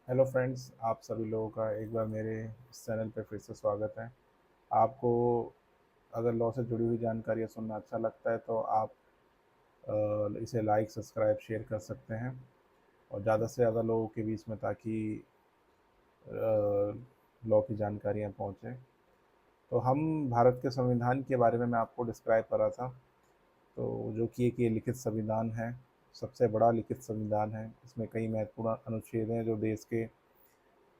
Hello friends, आप सभी लोगों का एक बार मेरे इस चैनल पे फिर से स्वागत है। आपको अगर लॉ से जुड़ी हुई जानकारियाँ सुनना अच्छा लगता है तो आप इसे लाइक, सब्सक्राइब, शेयर कर सकते हैं और ज़्यादा से ज़्यादा लोगों के बीच में, ताकि लॉ की जानकारियाँ पहुँचें। तो हम भारत के संविधान के बारे में मैं आपको डिस्क्राइब कर रहा था। तो जो कि एक ये लिखित संविधान है, सबसे बड़ा लिखित संविधान है। इसमें कई महत्वपूर्ण अनुच्छेद हैं जो देश के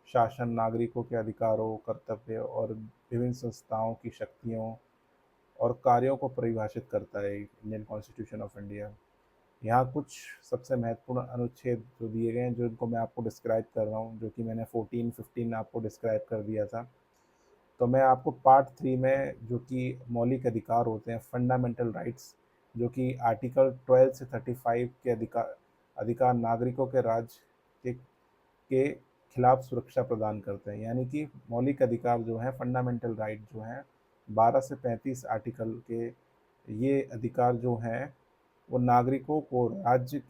शासन, नागरिकों के अधिकारों, कर्तव्य और विभिन्न संस्थाओं की शक्तियों और कार्यों को परिभाषित करता है। Indian constitution of India. यहाँ कुछ सबसे महत्वपूर्ण अनुच्छेद जो दिए गए हैं, जो इनको मैं आपको डिस्क्राइब कर रहा हूँ, जो कि मैंने 14, 15 आपको डिस्क्राइब कर दिया था। तो मैं आपको पार्ट 3 में, जो कि मौलिक अधिकार होते हैं, फंडामेंटल राइट्स, जो कि आर्टिकल 12 से 35 के अधिकार अधिकार नागरिकों के राज्य के खिलाफ सुरक्षा प्रदान करते हैं। यानी कि मौलिक अधिकार जो हैं, फंडामेंटल राइट जो हैं, 12 से 35 आर्टिकल के ये अधिकार जो हैं, वो नागरिकों को राज्य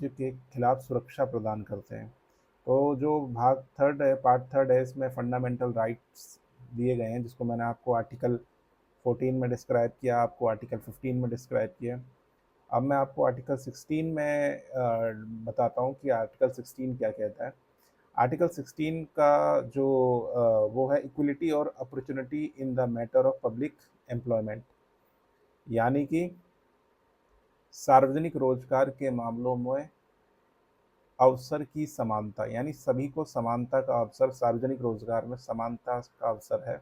के खिलाफ सुरक्षा प्रदान करते हैं। तो जो भाग थर्ड है, पार्ट थर्ड है, इसमें फंडामेंटल राइट्स दिए गए हैं, जिसको मैंने आपको आर्टिकल 14 में डिस्क्राइब किया, आपको आर्टिकल 15 में डिस्क्राइब किया। अब मैं आपको आर्टिकल 16 में बताता हूँ कि आर्टिकल 16 क्या कहता है। आर्टिकल 16 का जो वो है, इक्वलिटी और opportunity in the matter of public employment. यानी कि सार्वजनिक रोजगार के मामलों में अवसर की समानता, यानी सभी को समानता का अवसर, सार्वजनिक रोजगार में समानता का अवसर है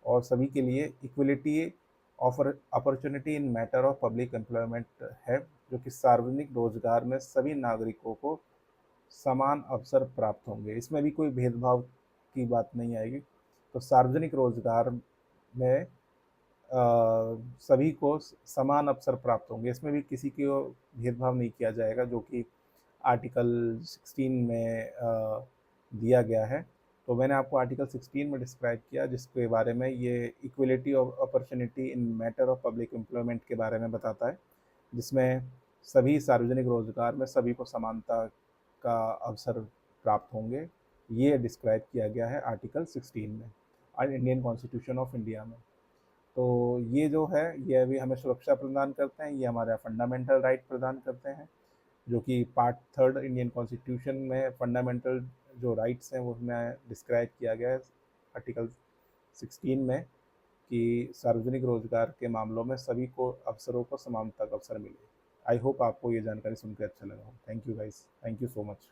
और सभी के लिए equality offer opportunity in matter of public employment है, जो कि सार्वजनिक रोजगार में सभी नागरिकों को समान अवसर प्राप्त होंगे। इसमें भी कोई भेदभाव की बात नहीं आएगी। तो सार्वजनिक रोजगार में सभी को समान अवसर प्राप्त होंगे, इसमें भी किसी को भेदभाव नहीं किया जाएगा, जो कि आर्टिकल 16 में दिया गया है। तो मैंने आपको आर्टिकल 16 में डिस्क्राइब किया, जिसके बारे में ये equality of opportunity in matter of public employment के बारे में बताता है, जिसमें सभी सार्वजनिक रोजगार में सभी को समानता का अवसर प्राप्त होंगे। ये डिस्क्राइब किया गया है आर्टिकल 16 में और इंडियन कॉन्स्टिट्यूशन ऑफ इंडिया में। तो ये जो है, ये अभी हमें सुरक्षा प्रदान करते हैं, ये हमारा फंडामेंटल राइट प्रदान करते हैं, जो कि पार्ट थर्ड इंडियन कॉन्स्टिट्यूशन में फंडामेंटल जो राइट्स हैं वो हमें डिस्क्राइब किया गया है आर्टिकल 16 में, कि सार्वजनिक रोजगार के मामलों में सभी को अवसरों को समानता का अवसर मिले। आई होप आपको ये जानकारी सुनकर अच्छा लगा हो। Thank you guys, thank you so much.